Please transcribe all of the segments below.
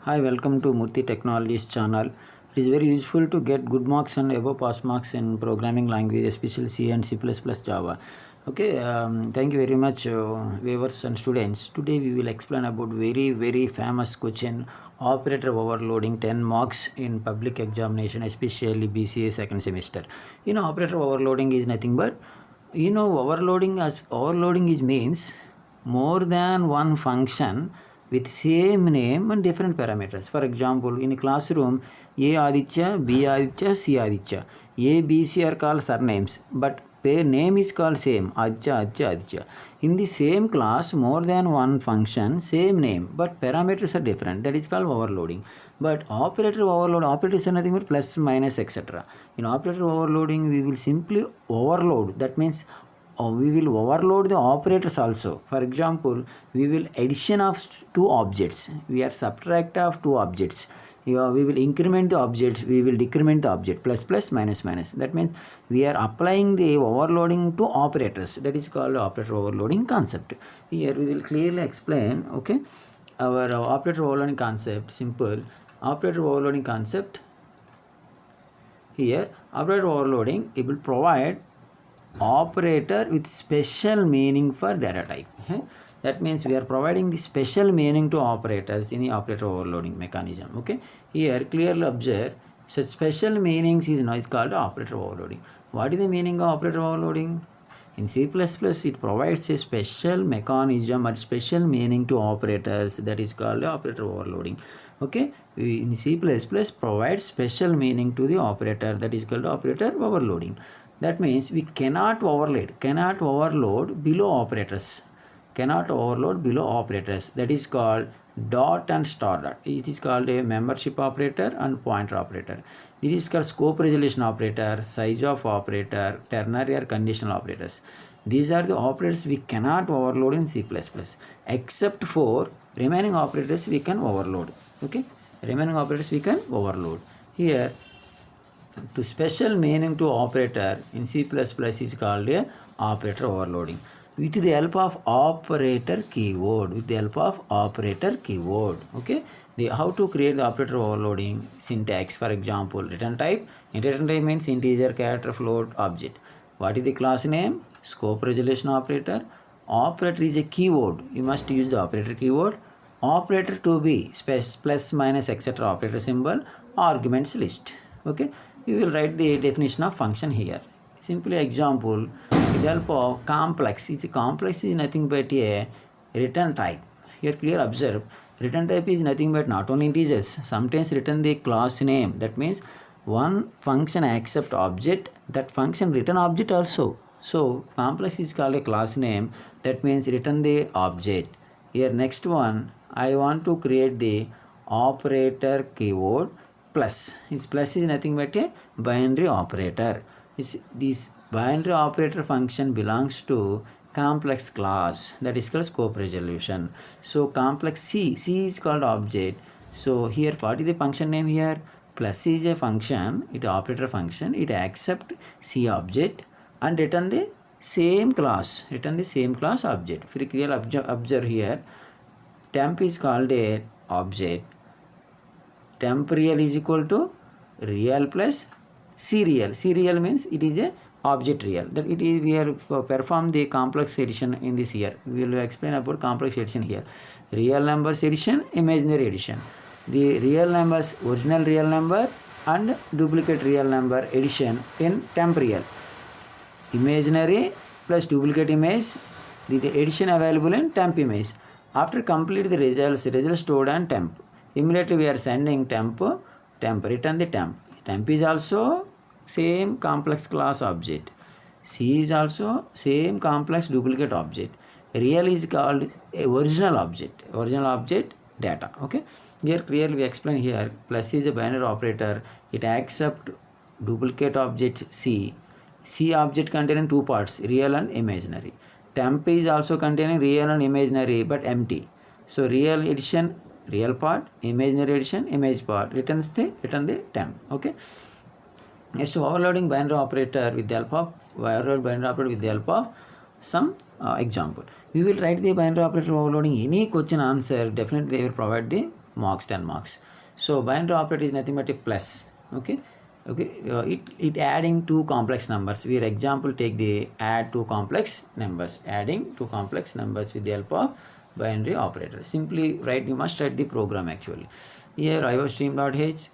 Hi, welcome to Murthy Technologies channel. It is very useful to get good marks and above pass marks in programming language, especially C and C++ Java. Okay, thank you very much, viewers and students. Today we will explain about very famous question, operator overloading 10 marks in public examination, especially BCA second semester. Operator overloading is nothing but overloading is means more than one function with same name and different parameters. For example, in a classroom, A Aditya, B Aditya, C Aditya. A, B, C are called surnames, but name is called same, Aditya, Aditya, Aditya. In the same class, more than one function, same name, but parameters are different. That is called overloading. But operators are nothing but plus, minus, etc. In operator overloading, we will simply overload. That means we will overload the operators also. For example, we will addition of two objects. We are subtract of two objects. We will increment the objects. We will decrement the object. Plus, minus. That means we are applying the overloading to operators. That is called operator overloading concept. Here we will clearly explain. Okay, our operator overloading concept. Simple operator overloading concept. Here operator overloading, it will provide operator with special meaning for data type. That means we are providing the special meaning to operators in the operator overloading mechanism. Okay, here clearly observe such special meanings is called operator overloading. What is the meaning of operator overloading? In C++, it provides a special mechanism or special meaning to operators, that is called operator overloading. Okay, in C++ provides special meaning to the operator, that is called operator overloading. That means we cannot overload below operators. That is called dot and star dot. It is called a membership operator and pointer operator. This is called scope resolution operator, size of operator, ternary or conditional operators. These are the operators we cannot overload in C++. Except for remaining operators we can overload. Okay, remaining operators we can overload. Here, to special meaning to operator in C++ is called a operator overloading. With the help of operator keyword. Okay, how to create the operator overloading syntax. For example, return type. Return type means integer character float object. What is the class name? Scope resolution operator. Operator is a keyword. You must use the operator keyword. Operator to be plus, minus, etc. operator symbol. Arguments list. Okay, you will write the definition of function here. Simply example, with the help of complex. Complex is nothing but a return type. Here clear observe, return type is nothing but not only integers, sometimes return the class name. That means one function accept object, that function return object also. So complex is called a class name, that means return the object. Here next one, I want to create the operator keyword plus. Plus is nothing but a binary operator. This binary operator function belongs to complex class, that is called scope resolution. So complex C is called object. So here what is the function name here? Plus is a function, it operator function, it accept C object and return the same class object. If you clear observe here, temp is called a object. Temp real is equal to real plus serial. Serial means it is a object real. That it is, we have perform the complex addition in this here. We will explain about complex addition here. Real numbers addition, imaginary addition. The real numbers, original real number and duplicate real number addition in temp real. Imaginary plus duplicate image, the addition available in temp image. After complete the results stored on temp. Immediately we are sending temp, return the temp. Temp is also same complex class object. C is also same complex duplicate object. Real is called original object data. Okay, here clearly we explain here. Plus is a binary operator. It accepts duplicate object C object containing two parts, real and imaginary. Temp is also containing real and imaginary but empty. So real addition, real part, imaginary addition, image part, return the temp. Okay, next overloading binary operator with the help of some example. We will write the binary operator overloading. Any question answer, definitely they will provide the marks, 10 marks. So binary operator is nothing but a plus. Okay. It adding two complex numbers. We example take the add two complex numbers, adding two complex numbers with the help of binary operator. Simply write, you must write the program actually. Here I was stream.h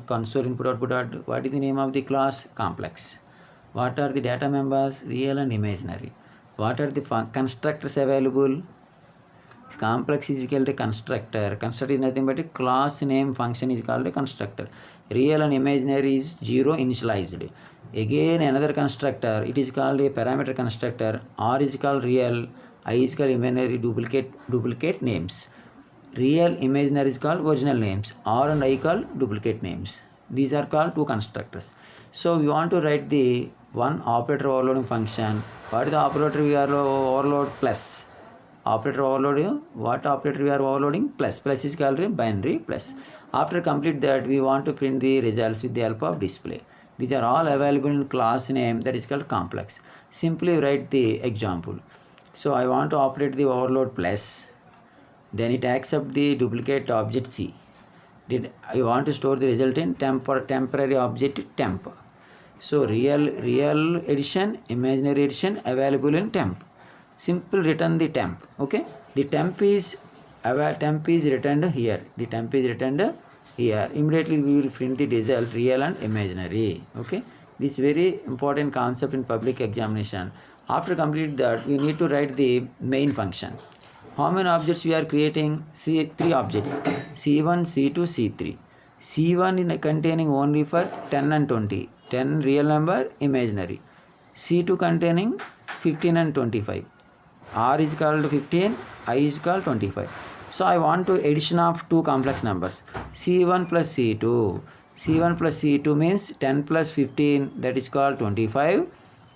console input output dot, what is the name of the class? Complex. What are the data members? Real and imaginary. What are the constructors available? Complex is equal to constructor. Constructor is nothing but a class name function is called a constructor. Real and imaginary is 0 initialized. Again another constructor, it is called a parameter constructor. R is called real, I is called imaginary, duplicate names. Real, imaginary is called original names. R and I called duplicate names. These are called two constructors. So we want to write the one operator overloading function. What is the operator we are overload? Plus. Operator overload, what operator we are overloading? Plus. Plus is called a binary plus. After complete that, we want to print the results with the help of display. These are all available in class name that is called complex. Simply write the example. So I want to operate the overload plus. Then it accepts the duplicate object C. I want to store the result in temporary object temp. So real addition, imaginary addition available in temp. Simple return the temp. Okay, the temp is returned here. The temp is returned here. Immediately we will print the result real and imaginary. Okay, this is very important concept in public examination. After complete that, we need to write the main function. How many objects we are creating? See, 3 objects, C1, C2, C3. C1 is containing only for 10 and 20. 10 real number, imaginary. C2 containing 15 and 25. R is called 15, I is called 25. So I want to addition of two complex numbers. C1 plus C2. C1 plus C2 means 10 plus 15, that is called 25,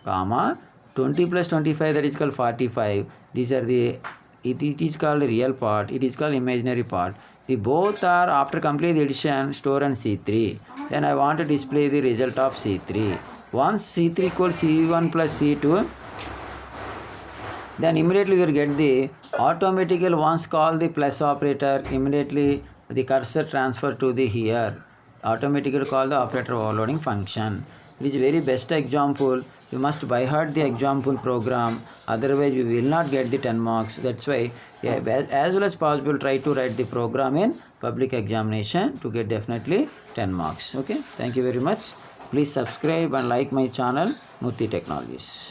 comma 20 plus 25, that is called 45. These are the, it is called real part, it is called imaginary part. The both are after complete addition store on C3. Then I want to display the result of C3. Once C3 equals C1 plus C2, then immediately we will get the automatically once call the plus operator, immediately the cursor transfer to the here. Automatically call the operator overloading function. It is very best example. You must by heart the example program, otherwise you will not get the 10 marks. That's why as well as possible try to write the program in public examination to get definitely 10 marks. Okay, thank you very much. Please subscribe and like my channel Murthy Technologies.